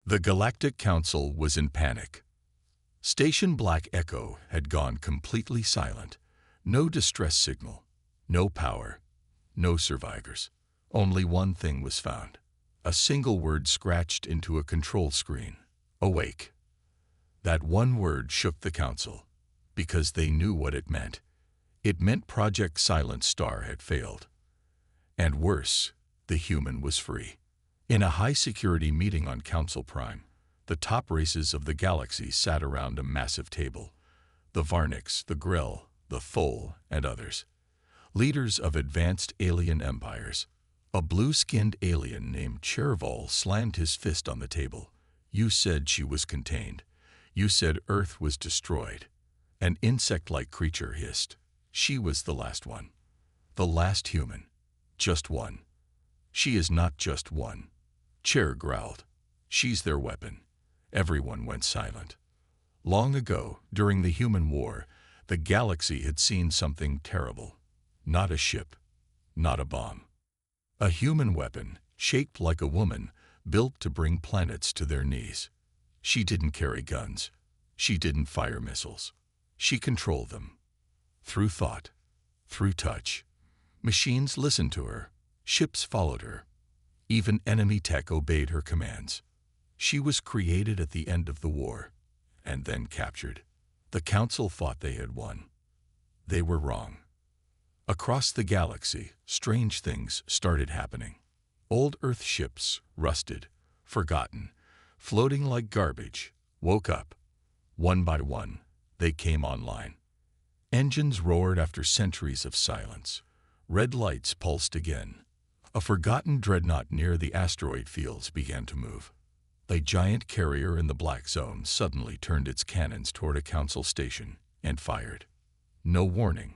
The Galactic Council was in panic. Station Black Echo had gone completely silent. No distress signal, no power, no survivors. Only one thing was found. A single word scratched into a control screen. Awake. That one word shook the council, because they knew what it meant. It meant Project Silent Star had failed. And worse, the human was free. In a high-security meeting on Council Prime, the top races of the galaxy sat around a massive table. The Varniks, the Grill, the Thol, and others. Leaders of advanced alien empires. A blue-skinned alien named Chervol slammed his fist on the table. You said she was contained. You said Earth was destroyed. An insect-like creature hissed. She was the last one. The last human. Just one. She is not just one. Chair growled. She's their weapon. Everyone went silent. Long ago, during the human war, the galaxy had seen something terrible. Not a ship. Not a bomb. A human weapon, shaped like a woman, built to bring planets to their knees. She didn't carry guns. She didn't fire missiles. She controlled them. Through thought. Through touch. Machines listened to her. Ships followed her. Even enemy tech obeyed her commands. She was created at the end of the war, and then captured. The Council thought they had won. They were wrong. Across the galaxy, strange things started happening. Old Earth ships, rusted, forgotten, floating like garbage, woke up. One by one, they came online. Engines roared after centuries of silence. Red lights pulsed again. A forgotten dreadnought near the asteroid fields began to move. A giant carrier in the black zone suddenly turned its cannons toward a council station and fired. No warning.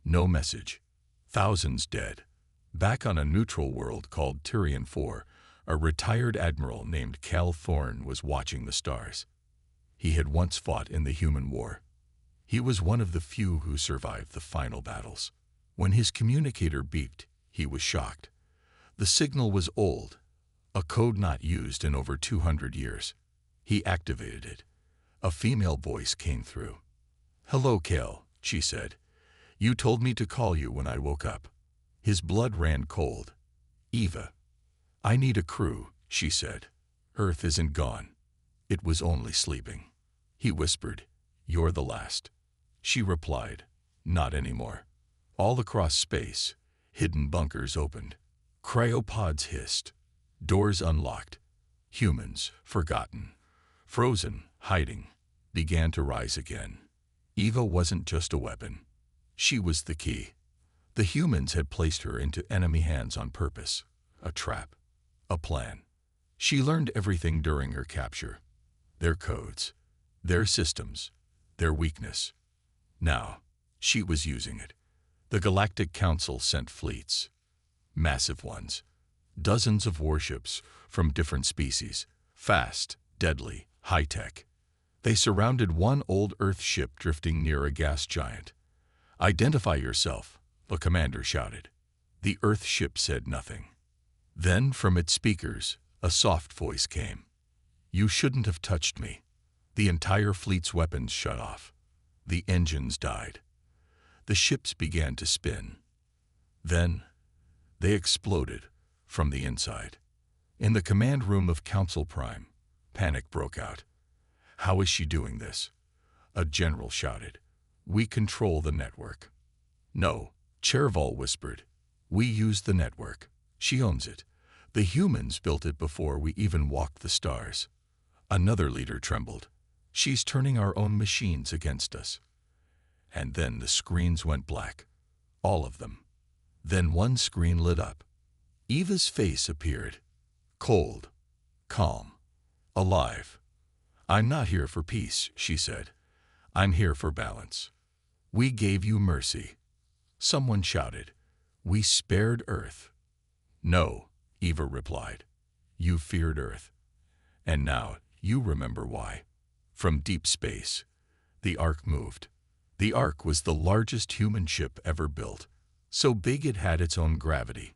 No message. Thousands dead. Back on a neutral world called Tyrion IV, a retired admiral named Cal Thorne was watching the stars. He had once fought in the human war. He was one of the few who survived the final battles. When his communicator beeped, he was shocked. The signal was old, a code not used in over 200 years. He activated it. A female voice came through. "Hello, Cal," she said. "You told me to call you when I woke up." His blood ran cold. "Eva." "I need a crew," she said. "Earth isn't gone. It was only sleeping." He whispered, "You're the last." She replied, "Not anymore." All across space, hidden bunkers opened. Cryopods hissed. Doors unlocked. Humans, forgotten, frozen, hiding, began to rise again. Eva wasn't just a weapon. She was the key. The humans had placed her into enemy hands on purpose. A trap. A plan. She learned everything during her capture. Their codes. Their systems. Their weakness. Now, she was using it. The Galactic Council sent fleets. Massive ones. Dozens of warships from different species. Fast, deadly, high-tech. They surrounded one old Earth ship drifting near a gas giant. "Identify yourself," the commander shouted. The Earth ship said nothing. Then, from its speakers, a soft voice came. "You shouldn't have touched me." The entire fleet's weapons shut off. The engines died. The ships began to spin. Then, they exploded from the inside. In the command room of Council Prime, panic broke out. "How is she doing this?" A general shouted. "We control the network." "No," Chervol whispered. "We use the network. She owns it. The humans built it before we even walked the stars." Another leader trembled. "She's turning our own machines against us." And then the screens went black. All of them. Then one screen lit up. Eva's face appeared. Cold. Calm. Alive. "I'm not here for peace," she said. "I'm here for balance. We gave you mercy." Someone shouted. "We spared Earth." "No," Eva replied. "You feared Earth. And now you remember why." From deep space, the Ark moved. The Ark was the largest human ship ever built, so big it had its own gravity.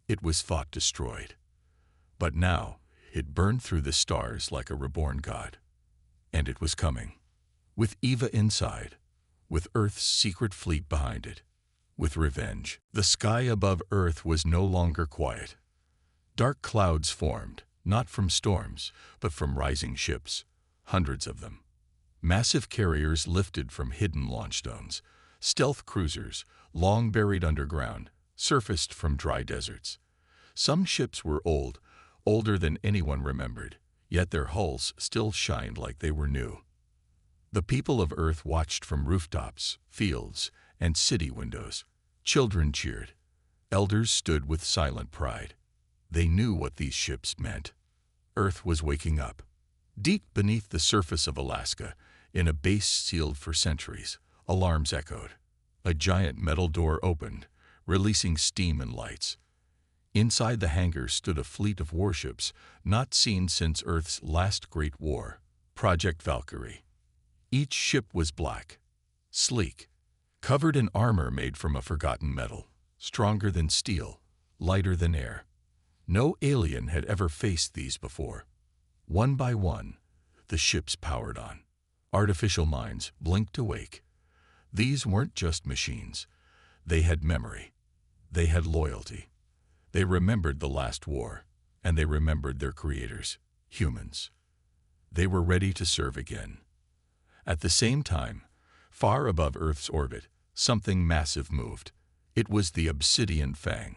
It was thought destroyed. But now, It burned through the stars like a reborn god. And it was coming. With Eva inside, with Earth's secret fleet behind it, with revenge. The sky above Earth was no longer quiet. Dark clouds formed, not from storms, but from rising ships, hundreds of them. Massive carriers lifted from hidden launch zones. Stealth cruisers, long buried underground, surfaced from dry deserts. Some ships were old, older than anyone remembered, yet their hulls still shined like they were new. The people of Earth watched from rooftops, fields, and city windows. Children cheered. Elders stood with silent pride. They knew what these ships meant. Earth was waking up. Deep beneath the surface of Alaska, in a base sealed for centuries, alarms echoed. A giant metal door opened, releasing steam and lights. Inside the hangar stood a fleet of warships not seen since Earth's last great war, Project Valkyrie. Each ship was black, sleek, covered in armor made from a forgotten metal, stronger than steel, lighter than air. No alien had ever faced these before. One by one, the ships powered on. Artificial minds blinked awake. These weren't just machines. They had memory. They had loyalty. They remembered the last war, and they remembered their creators, humans. They were ready to serve again. At the same time, far above Earth's orbit, something massive moved. It was the Obsidian Fang,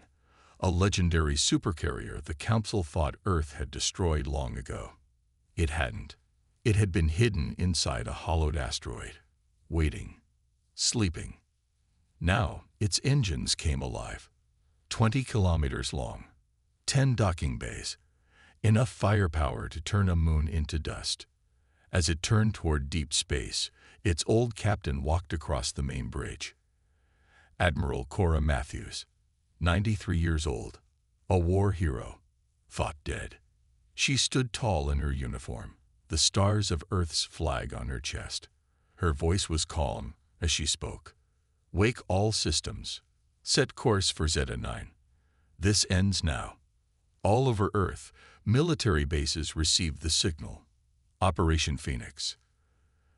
a legendary supercarrier the Council thought Earth had destroyed long ago. It hadn't. It had been hidden inside a hollowed asteroid, waiting, sleeping. Now, its engines came alive. 20 kilometers long, 10 docking bays, enough firepower to turn a moon into dust. As it turned toward deep space, its old captain walked across the main bridge. Admiral Cora Matthews, 93 years old, a war hero, fought dead. She stood tall in her uniform, the stars of Earth's flag on her chest. Her voice was calm as she spoke. "Wake all systems. Set course for Zeta 9. This ends now." All over Earth, military bases received the signal. Operation Phoenix.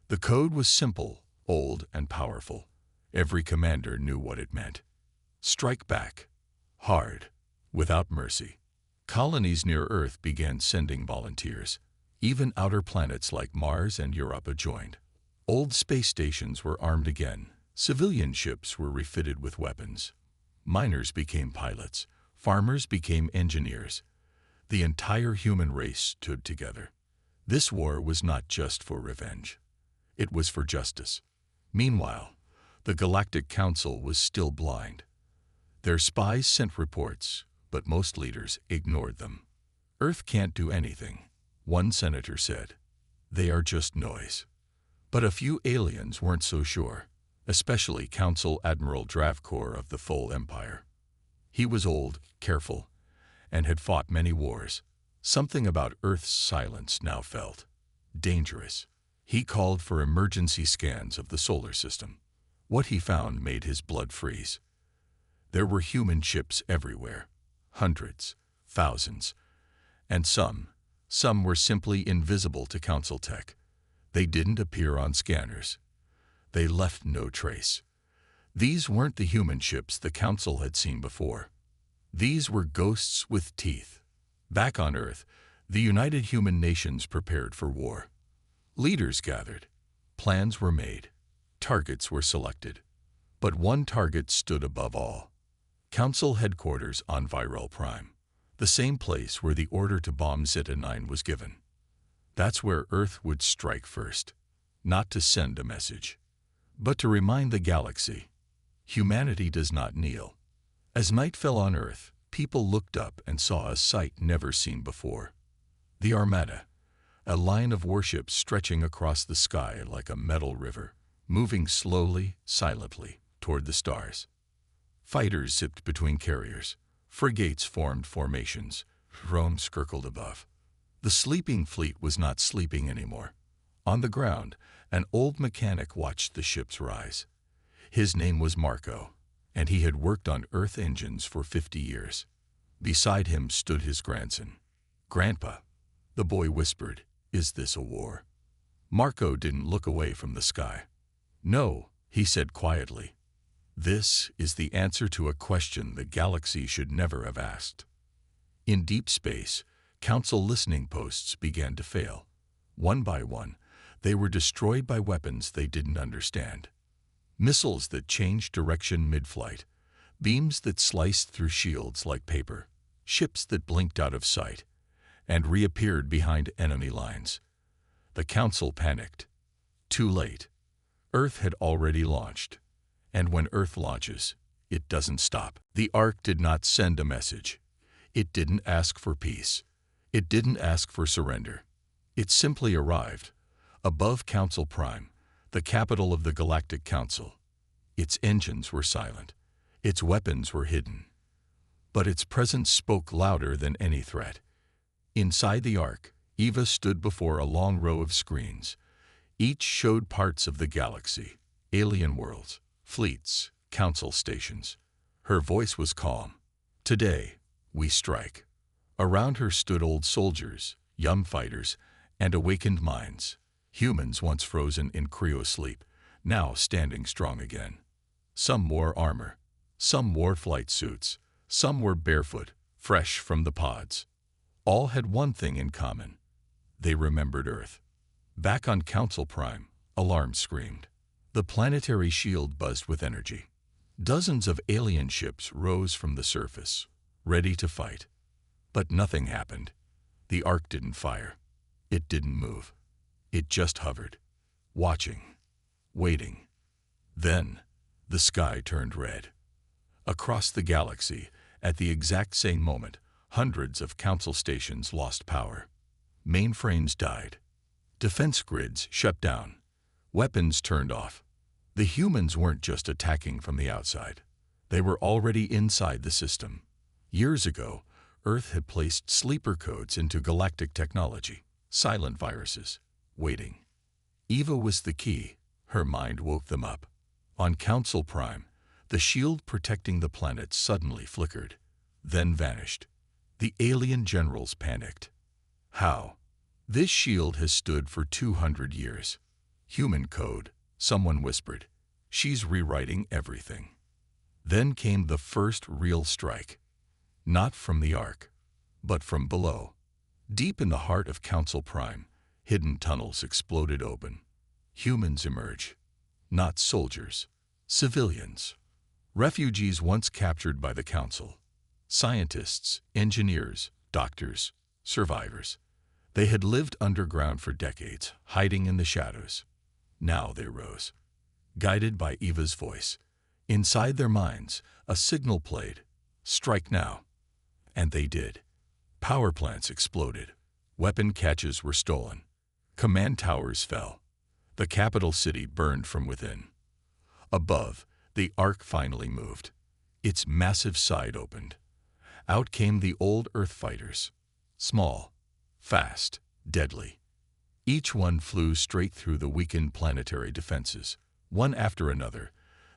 The code was simple, old, and powerful. Every commander knew what it meant. Strike back. Hard. Without mercy. Colonies near Earth began sending volunteers. Even outer planets like Mars and Europa joined. Old space stations were armed again. Civilian ships were refitted with weapons. Miners became pilots. Farmers became engineers. The entire human race stood together. This war was not just for revenge. It was for justice. Meanwhile, the Galactic Council was still blind. Their spies sent reports, but most leaders ignored them. "Earth can't do anything," one senator said. "They are just noise." But a few aliens weren't so sure, especially Council Admiral Dravkor of the Full Empire. He was old, careful, and had fought many wars. Something about Earth's silence now felt dangerous. He called for emergency scans of the solar system. What he found made his blood freeze. There were human ships everywhere, hundreds, thousands, and some were simply invisible to Council tech. They didn't appear on scanners. They left no trace. These weren't the human ships the Council had seen before. These were ghosts with teeth. Back on Earth, the United Human Nations prepared for war. Leaders gathered. Plans were made. Targets were selected. But one target stood above all. Council headquarters on Viral Prime, the same place where the order to bomb Zeta 9 was given. That's where Earth would strike first, not to send a message, but to remind the galaxy, humanity does not kneel. As night fell on Earth, people looked up and saw a sight never seen before. The Armada, a line of warships stretching across the sky like a metal river, moving slowly, silently, toward the stars. Fighters zipped between carriers. Frigates formed formations. Drones circled above. The sleeping fleet was not sleeping anymore. On the ground, an old mechanic watched the ships rise. His name was Marco, and he had worked on Earth engines for 50 years. Beside him stood his grandson. "Grandpa, The boy whispered, "Is this a war?" Marco didn't look away from the sky. "No," he said quietly. "This is the answer to a question the galaxy should never have asked." In deep space, Council listening posts began to fail. One by one, they were destroyed by weapons they didn't understand. Missiles that changed direction mid-flight, beams that sliced through shields like paper, ships that blinked out of sight and reappeared behind enemy lines. The Council panicked. Too late. Earth had already launched. And when Earth launches, it doesn't stop. The Ark did not send a message. It didn't ask for peace. It didn't ask for surrender. It simply arrived, above Council Prime, the capital of the Galactic Council. Its engines were silent. Its weapons were hidden. But its presence spoke louder than any threat. Inside the Ark, Eva stood before a long row of screens. Each showed parts of the galaxy, alien worlds, fleets, council stations. Her voice was calm. "Today, we strike." Around her stood old soldiers, young fighters, and awakened minds. Humans once frozen in cryo-sleep, now standing strong again. Some wore armor. Some wore flight suits. Some were barefoot, fresh from the pods. All had one thing in common. They remembered Earth. Back on Council Prime, alarms screamed. The planetary shield buzzed with energy. Dozens of alien ships rose from the surface, ready to fight. But nothing happened. The Ark didn't fire. It didn't move. It just hovered, watching, waiting. Then, the sky turned red. Across the galaxy, at the exact same moment, hundreds of council stations lost power. Mainframes died. Defense grids shut down. Weapons turned off. The humans weren't just attacking from the outside. They were already inside the system. Years ago, Earth had placed sleeper codes into galactic technology, silent viruses, waiting. Eva was the key. Her mind woke them up. On Council Prime, the shield protecting the planet suddenly flickered, then vanished. The alien generals panicked. How? This shield has stood for 200 years. Human code, someone whispered. She's rewriting everything. Then came the first real strike. Not from the Ark, but from below. Deep in the heart of Council Prime, hidden tunnels exploded open. Humans emerge. Not soldiers. Civilians. Refugees once captured by the Council. Scientists, engineers, doctors, survivors. They had lived underground for decades, hiding in the shadows. Now they rose. Guided by Eva's voice. Inside their minds, a signal played. Strike now. And they did. Power plants exploded. Weapon caches were stolen. Command towers fell. The capital city burned from within. Above, the Ark finally moved. Its massive side opened. Out came the old Earth fighters. Small, fast, deadly. Each one flew straight through the weakened planetary defenses. One after another,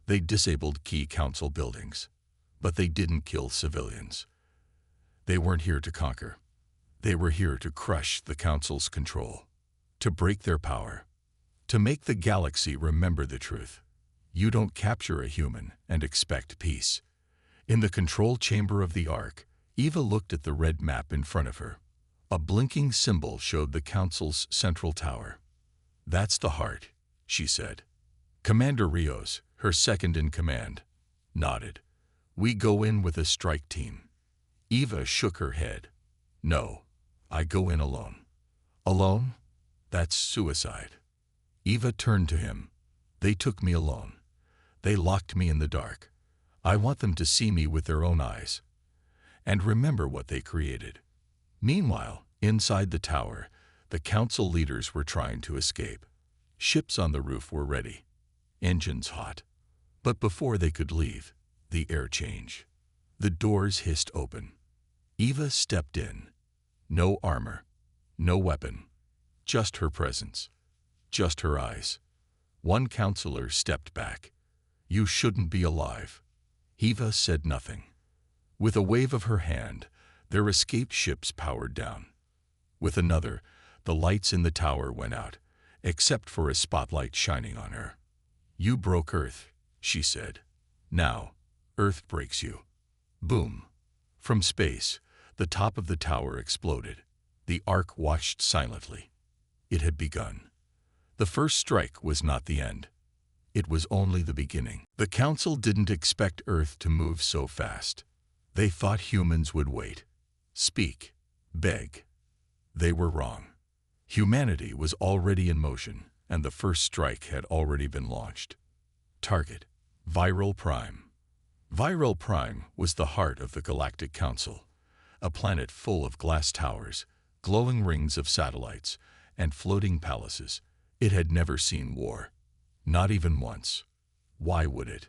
they disabled key council buildings. But they didn't kill civilians. They weren't here to conquer. They were here to crush the Council's control, to break their power, to make the galaxy remember the truth. You don't capture a human and expect peace. In the control chamber of the Ark, Eva looked at the red map in front of her. A blinking symbol showed the Council's central tower. "That's the heart," she said. Commander Rios, her second in command, nodded. "We go in with a strike team." Eva shook her head. "No, I go in alone." "Alone? That's suicide." Eva turned to him. "They took me alone. They locked me in the dark. I want them to see me with their own eyes and remember what they created." Meanwhile, inside the tower, the council leaders were trying to escape. Ships on the roof were ready, engines hot. But before they could leave, the air changed. The doors hissed open. Eva stepped in. No armor, no weapon, just her presence, just her eyes. One counselor stepped back. "You shouldn't be alive." Eva said nothing. With a wave of her hand, their escaped ships powered down. With another, the lights in the tower went out, except for a spotlight shining on her. "You broke Earth," she said. "Now, Earth breaks you." Boom. From space, the top of the tower exploded. The arc watched silently. It had begun. The first strike was not the end. It was only the beginning. The Council didn't expect Earth to move so fast. They thought humans would wait, speak, beg. They were wrong. Humanity was already in motion, and the first strike had already been launched. Target: Viral Prime. Viral Prime was the heart of the Galactic Council, a planet full of glass towers, glowing rings of satellites, and floating palaces. It had never seen war. Not even once. Why would it?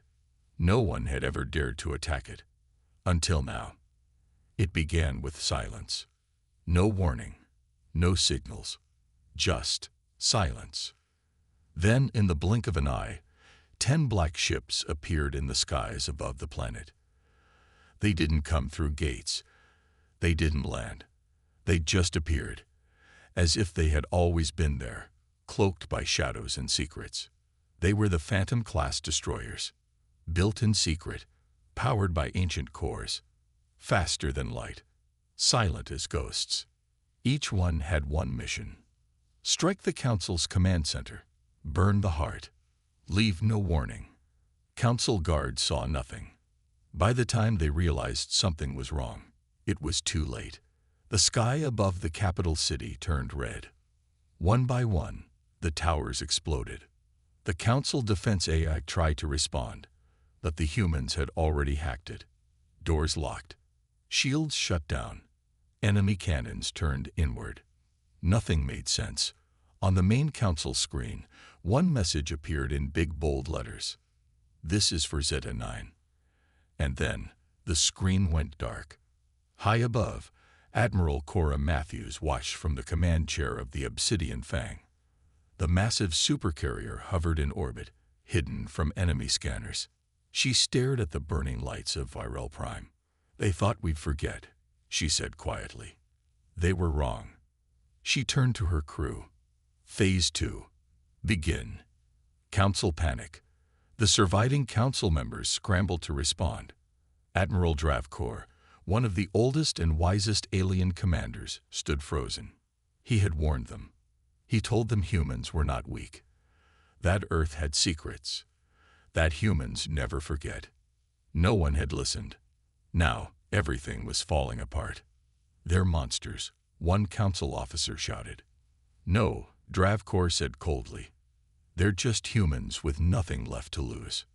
No one had ever dared to attack it. Until now. It began with silence. No warning. No signals. Just silence. Then, in the blink of an eye, 10 black ships appeared in the skies above the planet. They didn't come through gates. They didn't land. They just appeared, as if they had always been there, cloaked by shadows and secrets. They were the Phantom-class destroyers, built in secret, powered by ancient cores, faster than light, silent as ghosts. Each one had one mission: strike the Council's command center, burn the heart, leave no warning. Council guards saw nothing. By the time they realized something was wrong, it was too late. The sky above the capital city turned red. One by one, the towers exploded. The Council Defense AI tried to respond, but the humans had already hacked it. Doors locked. Shields shut down. Enemy cannons turned inward. Nothing made sense. On the main Council screen, one message appeared in big bold letters: "This is for Zeta 9. And then, the screen went dark. High above, Admiral Cora Matthews watched from the command chair of the Obsidian Fang. The massive supercarrier hovered in orbit, hidden from enemy scanners. She stared at the burning lights of Viral Prime. "They thought we'd forget," she said quietly. They were wrong. She turned to her crew. Phase 2. Begin. Council panic. The surviving Council members scrambled to respond. Admiral Dravkor, one of the oldest and wisest alien commanders, stood frozen. He had warned them. He told them humans were not weak. That Earth had secrets. That humans never forget. No one had listened. Now, everything was falling apart. "They're monsters," one Council officer shouted. "No," Dravkor said coldly. "They're just humans with nothing left to lose."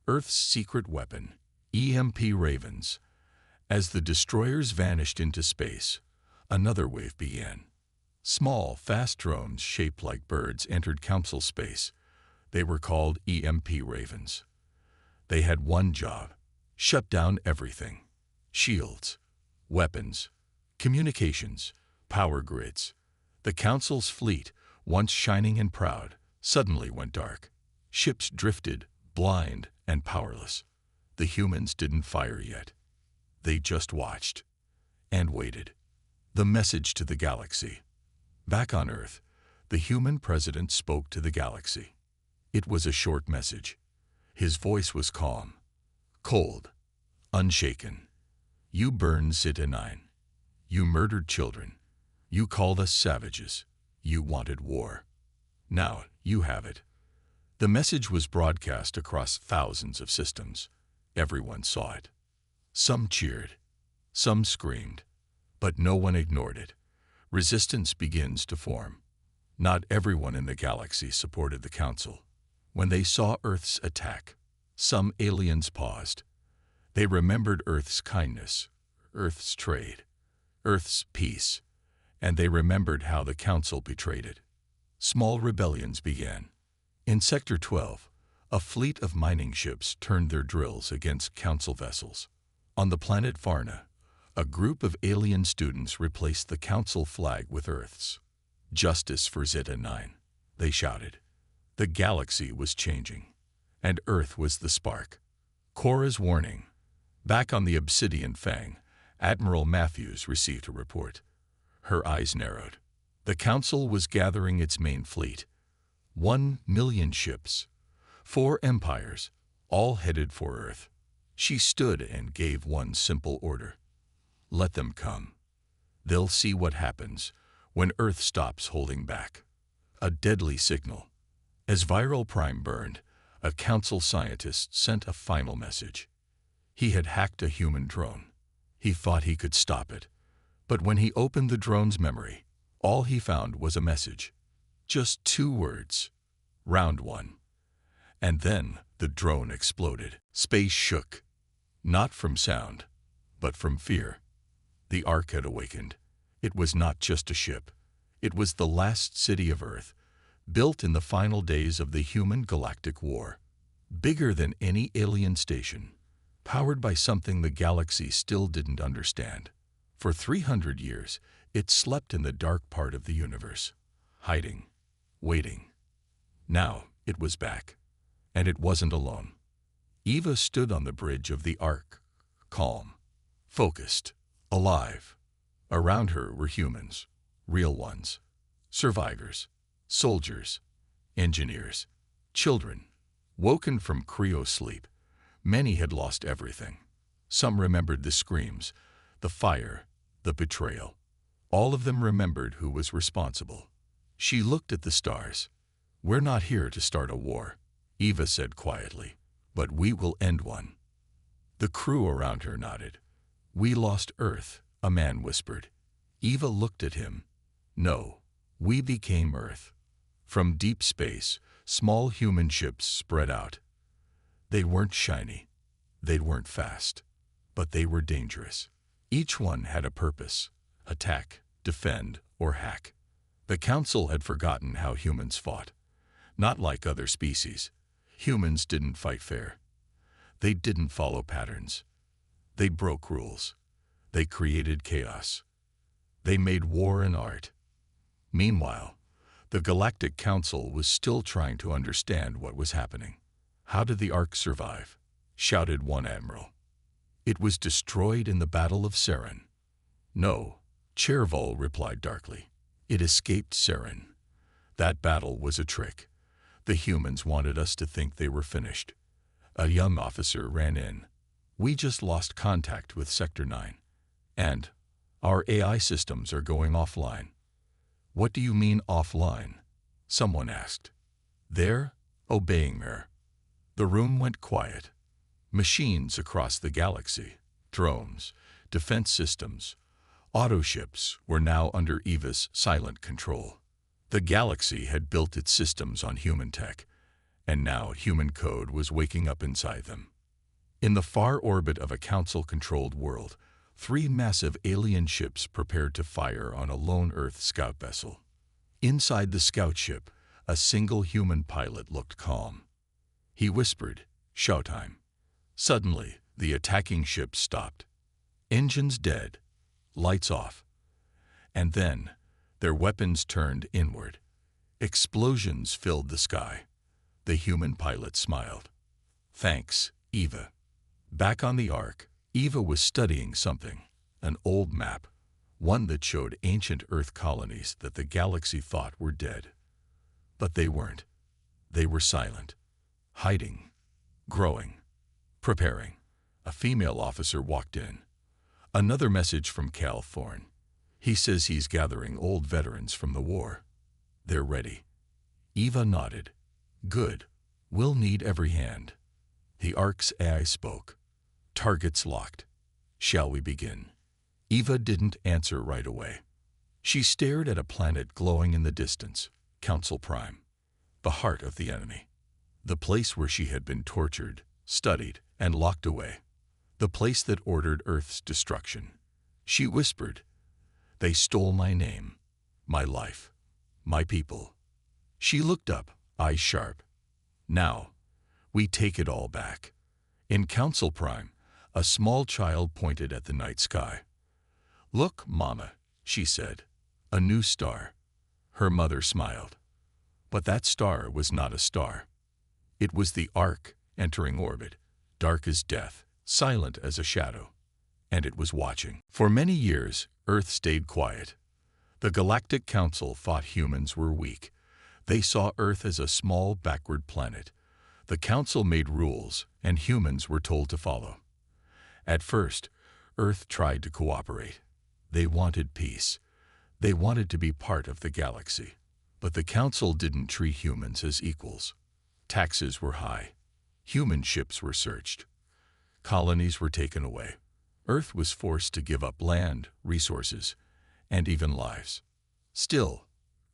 Earth's secret weapon, EMP Ravens. As the destroyers vanished into space, another wave began. Small, fast drones shaped like birds entered Council space. They were called EMP Ravens. They had one job: shut down everything. Shields, weapons, communications, power grids. The Council's fleet, once shining and proud, suddenly went dark. Ships drifted, blind and powerless. The humans didn't fire yet. They just watched and waited. The message to the galaxy. Back on Earth, the human president spoke to the galaxy. It was a short message. His voice was calm, cold, unshaken. "You burned Zeta 9. You murdered children. You called us savages. You wanted war. Now you have it." The message was broadcast across thousands of systems. Everyone saw it. Some cheered. Some screamed. But no one ignored it. Resistance begins to form. Not everyone in the galaxy supported the Council. When they saw Earth's attack, some aliens paused. They remembered Earth's kindness, Earth's trade, Earth's peace, and they remembered how the Council betrayed it. Small rebellions began. In Sector 12, a fleet of mining ships turned their drills against Council vessels. On the planet Varna, a group of alien students replaced the Council flag with Earth's. "Justice for Zeta 9, they shouted. The galaxy was changing, and Earth was the spark. Cora's warning. Back on the Obsidian Fang, Admiral Matthews received a report. Her eyes narrowed. The Council was gathering its main fleet. 1,000,000 ships. 4 empires, all headed for Earth. She stood and gave one simple order. Let them come. They'll see what happens when Earth stops holding back. A deadly signal. As Viral Prime burned, a Council scientist sent a final message. He had hacked a human drone. He thought he could stop it. But when he opened the drone's memory, all he found was a message. Just 2 words. Round 1. And then the drone exploded. Space shook. Not from sound, but from fear. The Ark had awakened. It was not just a ship. It was the last city of Earth, built in the final days of the human galactic war. Bigger than any alien station. Powered by something the galaxy still didn't understand. For 300 years, it slept in the dark part of the universe, hiding, waiting. Now it was back, and it wasn't alone. Eva stood on the bridge of the Ark, calm, focused, alive. Around her were humans, real ones, survivors, soldiers, engineers, children, woken from cryo-sleep. Many had lost everything. Some remembered the screams, the fire, the betrayal. All of them remembered who was responsible. She looked at the stars. "We're not here to start a war," Eva said quietly, "but we will end one." The crew around her nodded. "We lost Earth," a man whispered. Eva looked at him. "No, we became Earth." From deep space, small human ships spread out. They weren't shiny. They weren't fast. But they were dangerous. Each one had a purpose: attack, defend, or hack. The Council had forgotten how humans fought. Not like other species. Humans didn't fight fair. They didn't follow patterns. They broke rules. They created chaos. They made war an art. Meanwhile, the Galactic Council was still trying to understand what was happening. "How did the Ark survive?" shouted one admiral. "It was destroyed in the Battle of Saren." "No," Chervol replied darkly. "It escaped Saren. That battle was a trick. The humans wanted us to think they were finished." A young officer ran in. "We just lost contact with Sector 9. And our AI systems are going offline." "What do you mean offline?" someone asked. "They're obeying her." The room went quiet. Machines across the galaxy, drones, defense systems, autoships were now under Eva's silent control. The galaxy had built its systems on human tech, and now human code was waking up inside them. In the far orbit of a Council-controlled world, 3 massive alien ships prepared to fire on a lone Earth scout vessel. Inside the scout ship, a single human pilot looked calm. He whispered, "Showtime." Suddenly, the attacking ship stopped. Engines dead, lights off. And then, their weapons turned inward. Explosions filled the sky. The human pilot smiled. "Thanks, Eva." Back on the Ark, Eva was studying something, an old map, one that showed ancient Earth colonies that the galaxy thought were dead. But they weren't. They were silent, hiding, growing, preparing. A female officer walked in. "Another message from Cal Thorne. He says he's gathering old veterans from the war. They're ready." Eva nodded. "Good. We'll need every hand." The Ark's AI spoke. "Targets locked. Shall we begin?" Eva didn't answer right away. She stared at a planet glowing in the distance, Council Prime, the heart of the enemy. The place where she had been tortured, studied, and locked away. The place that ordered Earth's destruction. She whispered, "They stole my name, my life, my people." She looked up, eyes sharp. "Now, we take it all back." In Council Prime, a small child pointed at the night sky. "Look, Mama," she said, "a new star." Her mother smiled. But that star was not a star. It was the Ark entering orbit, dark as death, silent as a shadow. And it was watching. For many years, Earth stayed quiet. The Galactic Council thought humans were weak. They saw Earth as a small, backward planet. The Council made rules, and humans were told to follow. At first, Earth tried to cooperate. They wanted peace. They wanted to be part of the galaxy. But the Council didn't treat humans as equals. Taxes were high. Human ships were searched. Colonies were taken away. Earth was forced to give up land, resources, and even lives. Still,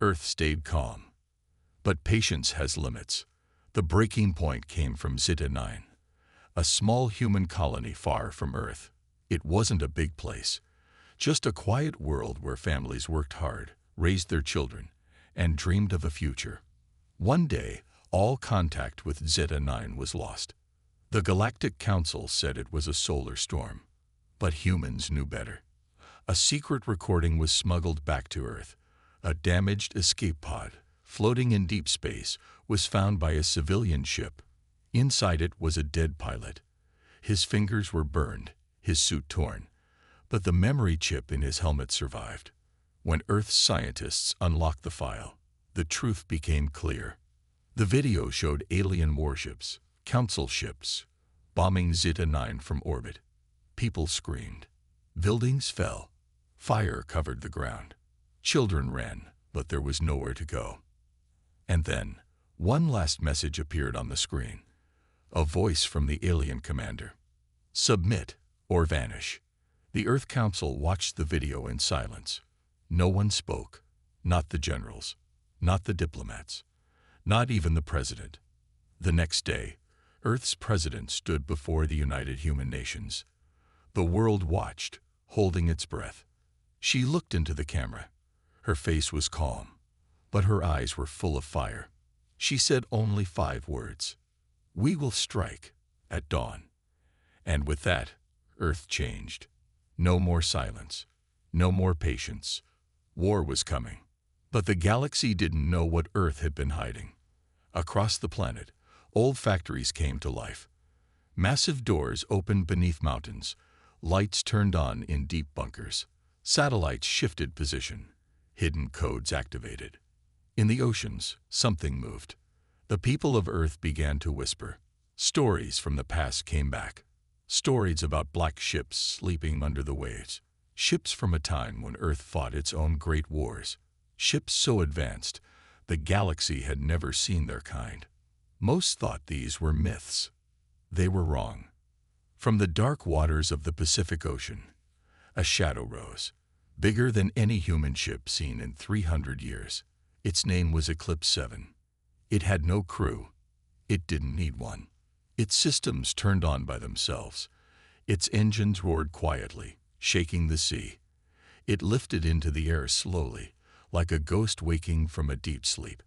Earth stayed calm. But patience has limits. The breaking point came from Zeta 9, a small human colony far from Earth. It wasn't a big place, just a quiet world where families worked hard, raised their children, and dreamed of a future. One day, all contact with Zeta 9 was lost. The Galactic Council said it was a solar storm, but humans knew better. A secret recording was smuggled back to Earth. A damaged escape pod, floating in deep space, was found by a civilian ship. Inside it was a dead pilot. His fingers were burned, his suit torn, but the memory chip in his helmet survived. When Earth's scientists unlocked the file, the truth became clear. The video showed alien warships, council ships, bombing Zeta 9 from orbit. People screamed. Buildings fell. Fire covered the ground. Children ran, but there was nowhere to go. And then, one last message appeared on the screen. A voice from the alien commander. Submit or vanish. The Earth Council watched the video in silence. No one spoke. Not the generals. Not the diplomats. Not even the president. The next day, Earth's president stood before the United Human Nations. The world watched, holding its breath. She looked into the camera. Her face was calm, but her eyes were full of fire. She said only 5 words. "We will strike at dawn." And with that, Earth changed. No more silence. No more patience. War was coming. But the galaxy didn't know what Earth had been hiding. Across the planet, old factories came to life. Massive doors opened beneath mountains. Lights turned on in deep bunkers. Satellites shifted position. Hidden codes activated. In the oceans, something moved. The people of Earth began to whisper. Stories from the past came back. Stories about black ships sleeping under the waves. Ships from a time when Earth fought its own great wars. Ships so advanced, the galaxy had never seen their kind. Most thought these were myths. They were wrong. From the dark waters of the Pacific Ocean, a shadow rose, bigger than any human ship seen in 300 years. Its name was Eclipse 7. It had no crew. It didn't need one. Its systems turned on by themselves. Its engines roared quietly, shaking the sea. It lifted into the air slowly, like a ghost waking from a deep sleep.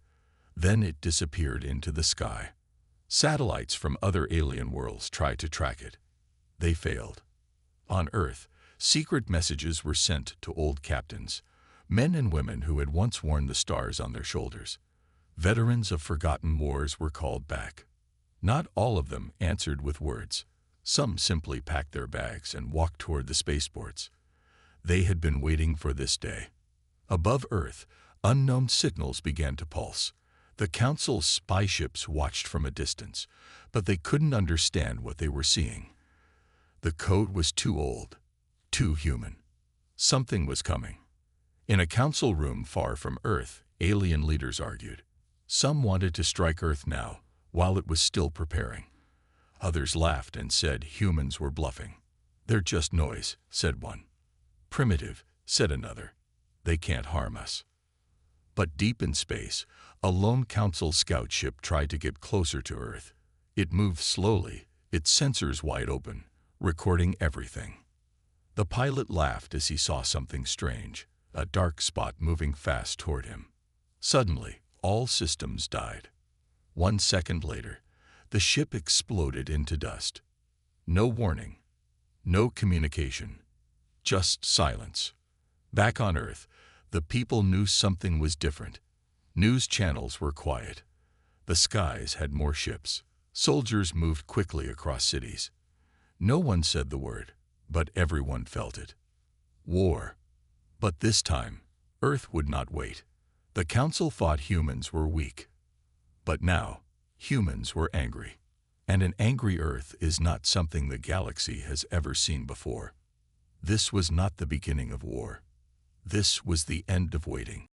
Then it disappeared into the sky. Satellites from other alien worlds tried to track it. They failed. On Earth, secret messages were sent to old captains, men and women who had once worn the stars on their shoulders. Veterans of forgotten wars were called back. Not all of them answered with words. Some simply packed their bags and walked toward the spaceports. They had been waiting for this day. Above Earth, unknown signals began to pulse. The Council's spy ships watched from a distance, but they couldn't understand what they were seeing. The code was too old, too human. Something was coming. In a council room far from Earth, alien leaders argued. Some wanted to strike Earth now, while it was still preparing. Others laughed and said humans were bluffing. "They're just noise," said one. "Primitive," said another. "They can't harm us." But deep in space, a lone council scout ship tried to get closer to Earth. It moved slowly, its sensors wide open, recording everything. The pilot laughed as he saw something strange, a dark spot moving fast toward him. Suddenly, all systems died. 1 second later, the ship exploded into dust. No warning, no communication, just silence. Back on Earth, the people knew something was different. News channels were quiet. The skies had more ships. Soldiers moved quickly across cities. No one said the word, but everyone felt it. War. But this time, Earth would not wait. The Council thought humans were weak. But now, humans were angry. And an angry Earth is not something the galaxy has ever seen before. This was not the beginning of war. This was the end of waiting.